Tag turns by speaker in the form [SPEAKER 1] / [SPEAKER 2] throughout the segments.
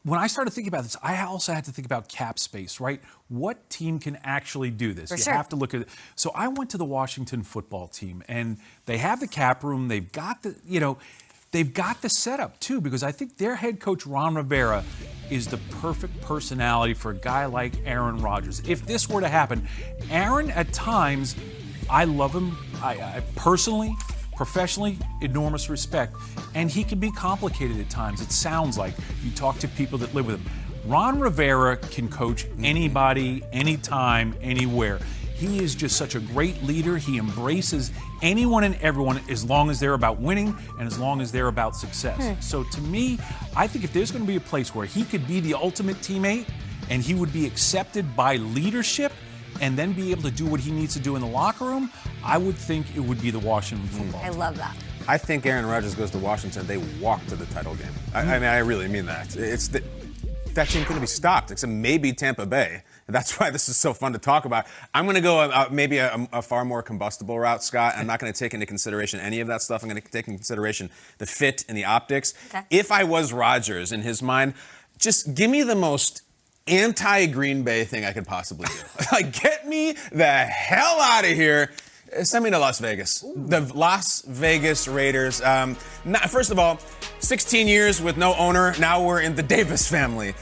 [SPEAKER 1] when I started thinking about this, I also had to think about cap space, right? What team can actually do this?
[SPEAKER 2] For
[SPEAKER 1] you
[SPEAKER 2] sure.
[SPEAKER 1] have to look at it. So I went to the Washington football team, and they have the cap room. They've got the, they've got the setup too, because I think their head coach, Ron Rivera, is the perfect personality for a guy like Aaron Rodgers. If this were to happen, Aaron, at times, I love him. I personally, professionally, enormous respect. And he can be complicated at times. It sounds like you talk to people that live with him. Ron Rivera can coach anybody, anytime, anywhere. He is just such a great leader. He embraces anyone and everyone as long as they're about winning and as long as they're about success. So to me, I think if there's going to be a place where he could be the ultimate teammate and he would be accepted by leadership and then be able to do what he needs to do in the locker room, I would think it would be the Washington football team.
[SPEAKER 2] I love that.
[SPEAKER 3] I think Aaron Rodgers goes to Washington, they walk to the title game. I mean, I really mean that. That team couldn't be stopped, except maybe Tampa Bay. And that's why this is so fun to talk about. I'm going to go maybe a far more combustible route, Scott. I'm not going to take into consideration any of that stuff. I'm going to take into consideration the fit and the optics.
[SPEAKER 2] Okay.
[SPEAKER 3] If I was Rodgers, in his mind, just give me the most anti-Green Bay thing I could possibly do. Like, get me the hell out of here. Send me to Las Vegas. Ooh. The Las Vegas Raiders. First of all, 16 years with no owner. Now we're in the Davis family.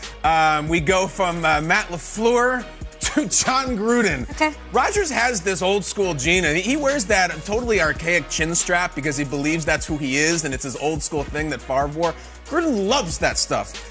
[SPEAKER 3] We go from Matt LaFleur to John Gruden.
[SPEAKER 2] Okay.
[SPEAKER 3] Rodgers has this old school gene, and he wears that totally archaic chin strap because he believes that's who he is, and it's his old school thing that Favre wore. Gruden loves that stuff.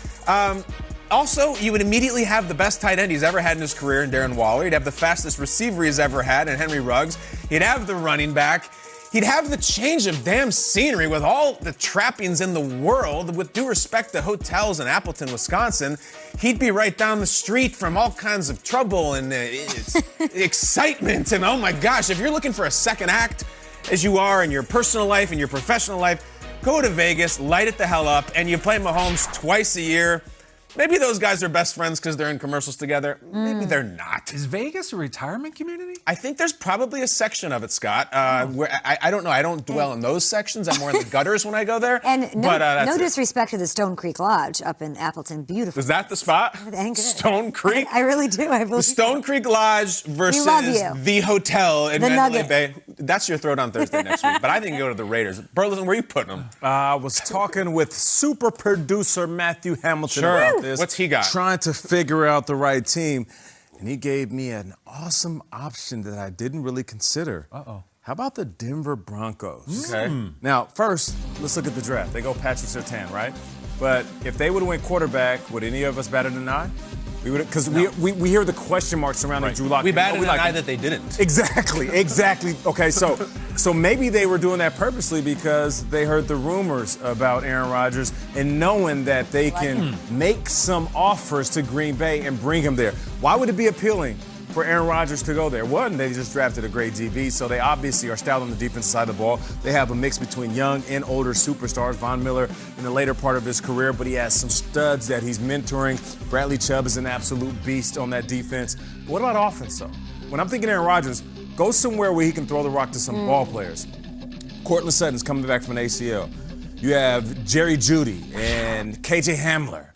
[SPEAKER 3] Also, you would immediately have the best tight end he's ever had in his career in Darren Waller. He'd have the fastest receiver he's ever had in Henry Ruggs. He'd have the running back. He'd have the change of damn scenery with all the trappings in the world. With due respect to hotels in Appleton, Wisconsin, he'd be right down the street from all kinds of trouble and excitement. And oh my gosh, if you're looking for a second act, as you are in your personal life and your professional life, go to Vegas, light it the hell up, and you play Mahomes twice a year. Maybe those guys are best friends because they're in commercials together. Maybe they're not.
[SPEAKER 1] Is Vegas a retirement community?
[SPEAKER 3] I think there's probably a section of it, Scott, where I don't know. I don't dwell in those sections. I'm more in the gutters when I go there.
[SPEAKER 2] And no disrespect to the Stone Creek Lodge up in Appleton. Beautiful.
[SPEAKER 3] Is that the spot? Stone Creek?
[SPEAKER 2] I really do. I believe
[SPEAKER 3] the Stone Creek Lodge versus the hotel in Mandalay Bay. That's your throwdown Thursday next week. But I think you go to the Raiders. Burleson, where are you putting them?
[SPEAKER 4] I was talking with super producer Matthew Hamilton about this.
[SPEAKER 3] What's he got?
[SPEAKER 4] Trying to figure out the right team. And he gave me an awesome option that I didn't really consider.
[SPEAKER 1] Uh-oh.
[SPEAKER 4] How about the Denver Broncos?
[SPEAKER 3] Okay.
[SPEAKER 4] Now, first, let's look at the draft. They go Patrick Surtain, right? But if they would have went quarterback, would any of us bat an eye? We would, because we hear the question marks surrounding Drew Lock.
[SPEAKER 3] We batted an eye that they didn't.
[SPEAKER 4] Exactly. Okay, so maybe they were doing that purposely because they heard the rumors about Aaron Rodgers and knowing that they can make some offers to Green Bay and bring him there. Why would it be appealing for Aaron Rodgers to go there? One, they just drafted a great DB, so they obviously are stout on the defensive side of the ball. They have a mix between young and older superstars. Von Miller in the later part of his career, but he has some studs that he's mentoring. Bradley Chubb is an absolute beast on that defense. But what about offense, though? When I'm thinking Aaron Rodgers, go somewhere where he can throw the rock to some ball players. Cortland Sutton's coming back from an ACL. You have Jerry Jeudy and KJ Hamler.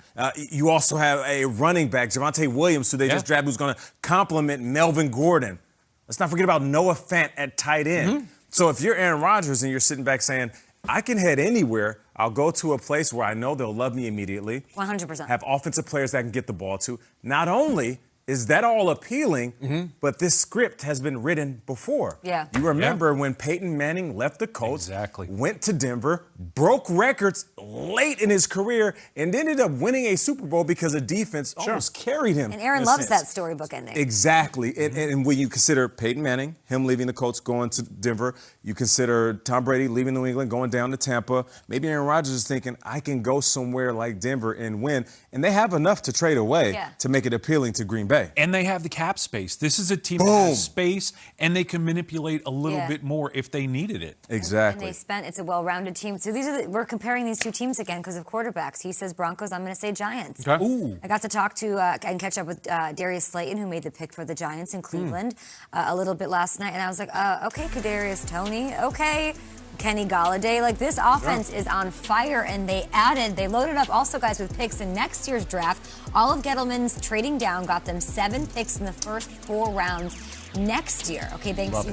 [SPEAKER 4] You also have a running back, Javonte Williams, who they just drafted, who's going to complement Melvin Gordon. Let's not forget about Noah Fant at tight end. So if you're Aaron Rodgers and you're sitting back saying, I can head anywhere, I'll go to a place where I know they'll love me immediately.
[SPEAKER 2] 100%.
[SPEAKER 4] Have offensive players that I can get the ball to. Not only is that all appealing, but this script has been written before.
[SPEAKER 2] Yeah.
[SPEAKER 4] You remember when Peyton Manning left the Colts,
[SPEAKER 1] Exactly.
[SPEAKER 4] went to Denver, broke records late in his career, and ended up winning a Super Bowl because the defense almost carried him.
[SPEAKER 2] And Aaron loves that storybook ending.
[SPEAKER 4] Exactly. And when you consider Peyton Manning, him leaving the Colts, going to Denver, you consider Tom Brady leaving New England, going down to Tampa. Maybe Aaron Rodgers is thinking, I can go somewhere like Denver and win. And they have enough to trade away to make it appealing to Green Bay.
[SPEAKER 1] And they have the cap space. This is a team that has space, and they can manipulate a little bit more if they needed it.
[SPEAKER 4] Exactly.
[SPEAKER 2] And it's a well-rounded team. So we're comparing these two teams again because of quarterbacks. He says Broncos, I'm going to say Giants.
[SPEAKER 1] Okay. Ooh.
[SPEAKER 2] I got to talk to and catch up with Darius Slayton, who made the pick for the Giants in Cleveland a little bit last night. And I was like, okay, Kadarius Toney, okay. Kenny Galladay. Like, this offense is on fire, and they loaded up also, guys, with picks in next year's draft. All of Gettleman's trading down got them 7 picks in the first 4 rounds next year. Okay, thanks,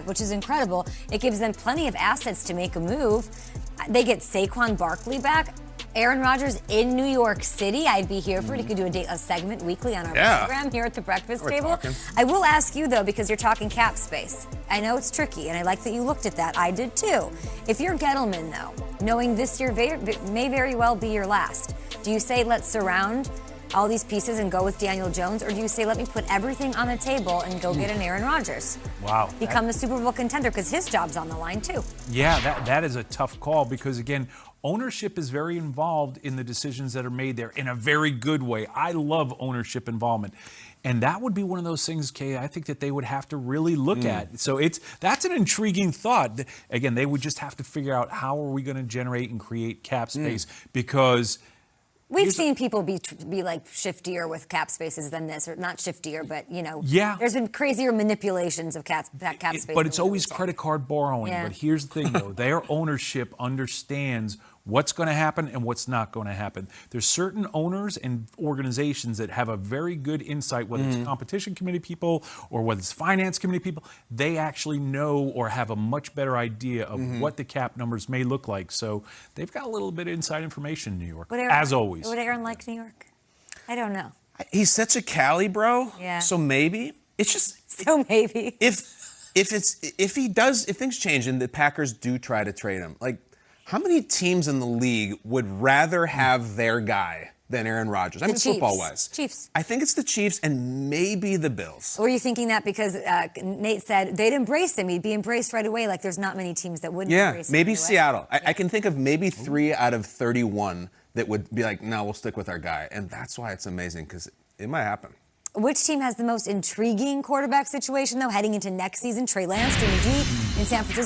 [SPEAKER 2] which is incredible. It gives them plenty of assets to make a move. They get Saquon Barkley back. Aaron Rodgers in New York City. I'd be here for it. He could do a segment weekly on our program here at the breakfast table.
[SPEAKER 3] Talking.
[SPEAKER 2] I will ask you, though, because you're talking cap space. I know it's tricky, and I like that you looked at that. I did, too. If you're Gettleman, though, knowing this year may very well be your last, do you say let's surround all these pieces and go with Daniel Jones, or do you say let me put everything on the table and go get an Aaron Rodgers?
[SPEAKER 1] Wow.
[SPEAKER 2] Become the Super Bowl contender, because his job's on the line, too.
[SPEAKER 1] Yeah, that is a tough call because, again, ownership is very involved in the decisions that are made there in a very good way. I love ownership involvement. And that would be one of those things, Kay, I think that they would have to really look at. So that's an intriguing thought. Again, they would just have to figure out how are we going to generate and create cap space because
[SPEAKER 2] we've seen people be like shiftier with cap spaces than this, or not shiftier, but there's been crazier manipulations of cap space.
[SPEAKER 1] But it's always credit card borrowing.
[SPEAKER 2] Yeah.
[SPEAKER 1] But here's the thing, though: their ownership understands what's going to happen and what's not going to happen. There's certain owners and organizations that have a very good insight, whether it's competition committee people or whether it's finance committee people. They actually know or have a much better idea of what the cap numbers may look like. So they've got a little bit of inside information in New York, as always.
[SPEAKER 2] Would Aaron like New York? I don't know.
[SPEAKER 3] He's such a Cali bro.
[SPEAKER 2] Yeah.
[SPEAKER 3] So maybe it's just
[SPEAKER 2] maybe
[SPEAKER 3] if things change and the Packers do try to trade him, like, how many teams in the league would rather have their guy than Aaron Rodgers? I mean, football-wise.
[SPEAKER 2] Chiefs.
[SPEAKER 3] I think it's the Chiefs and maybe the Bills.
[SPEAKER 2] Or were you thinking that because Nate said they'd embrace him, he'd be embraced right away? Like, there's not many teams that wouldn't embrace him.
[SPEAKER 3] Maybe
[SPEAKER 2] right away.
[SPEAKER 3] Seattle. I can think of maybe 3 out of 31 that would be like, no, we'll stick with our guy. And that's why it's amazing, because it might happen.
[SPEAKER 2] Which team has the most intriguing quarterback situation, though, heading into next season? Trey Lance, Jimmy G in San Francisco.